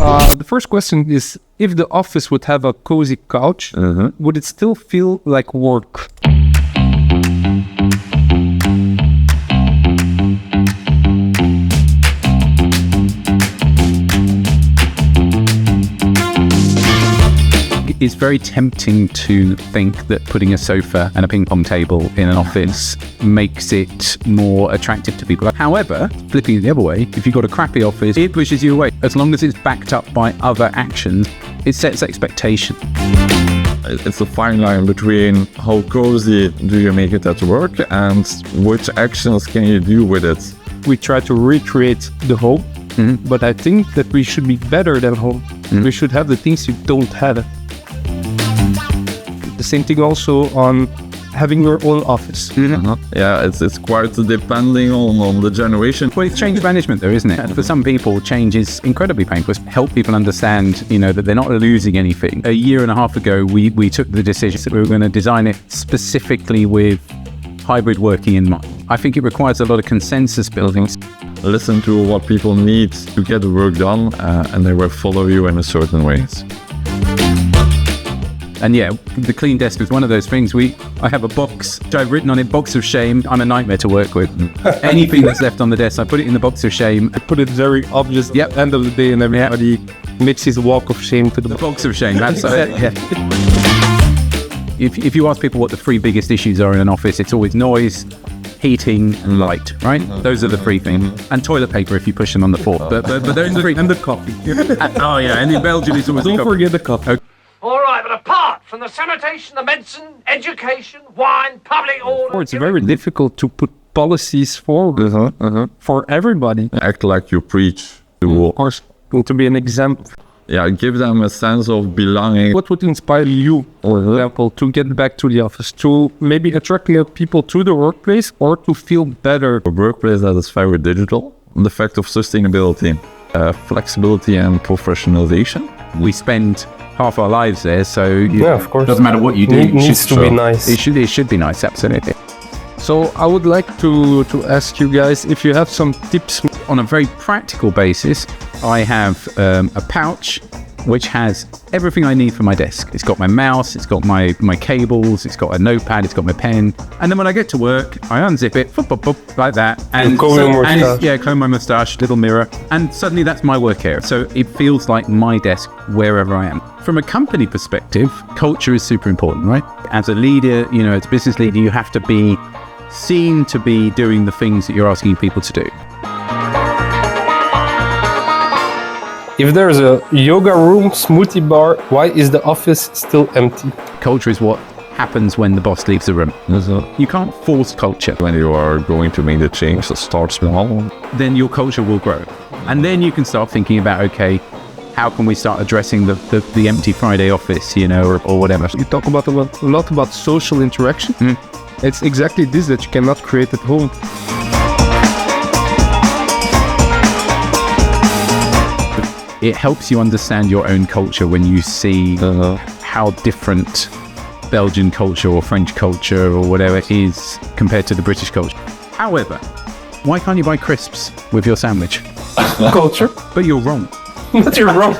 The first question is, if the office would have a cozy couch, would it still feel like work? It's very tempting to think that putting a sofa and a ping pong table in an office makes it more attractive to people. However, flipping it the other way, if you've got a crappy office, it pushes you away. As long as it's backed up by other actions, it sets expectation. It's a fine line between how cozy do you make it at work and which actions can you do with it. We try to recreate the home, but I think that we should be better than home. We should have the things you don't have. The same thing also on having your own office. Yeah, it's quite depending on the generation. Well, it's change management though, isn't it? For some people, change is incredibly painful. Help people understand, that they're not losing anything. A year and a half ago, we took the decision that we were going to design it specifically with hybrid working in mind. I think it requires a lot of consensus building. Listen to what people need to get the work done, and they will follow you in a certain ways. And yeah, the clean desk is one of those things. I have a box, I've written on it, box of shame. I'm a nightmare to work with. Anything that's left on the desk, I put it in the box of shame. I put it very obvious at the end of the day, and everybody makes his walk of shame to the box of shame. That's it. Yeah. If you ask people what the three biggest issues are in an office, it's always noise, heating, and light, right? Those are the three things. And toilet paper if you push them on the floor. But those are the three. And the coffee. Oh yeah, and in Belgium it's always Don't forget the coffee. Okay. All right, but apart from the sanitation, the medicine, education, wine, public order... It's very difficult to put policies forward for everybody. Act like you preach. Of course, to be an example. Yeah, give them a sense of belonging. What would inspire you, for example, to get back to the office, to maybe attract more people to the workplace or to feel better? A workplace that is very digital. The fact of sustainability, flexibility and professionalization. We spend half our lives there, so of course, doesn't matter what you do. It needs to be nice. It should be nice, absolutely. So I would like to ask you guys if you have some tips. On a very practical basis, I have a pouch which has everything I need for my desk. It's got my mouse, it's got my cables, it's got a notepad, it's got my pen. And then when I get to work, I unzip it, like that. And comb my moustache, little mirror. And suddenly that's my work area. So it feels like my desk wherever I am. From a company perspective, culture is super important, right? As a leader, as a business leader, you have to be seen to be doing the things that you're asking people to do. If there's a yoga room, smoothie bar, why is the office still empty? Culture is what happens when the boss leaves the room. You can't force culture. When you are going to make the change, start small. Then your culture will grow. And then you can start thinking about, okay, how can we start addressing the empty Friday office, or whatever. You talk about a lot about social interaction. It's exactly this that you cannot create at home. It helps you understand your own culture when you see how different Belgian culture or French culture or whatever is compared to the British culture. However, why can't you buy crisps with your sandwich? Culture. But you're wrong. But you're wrong.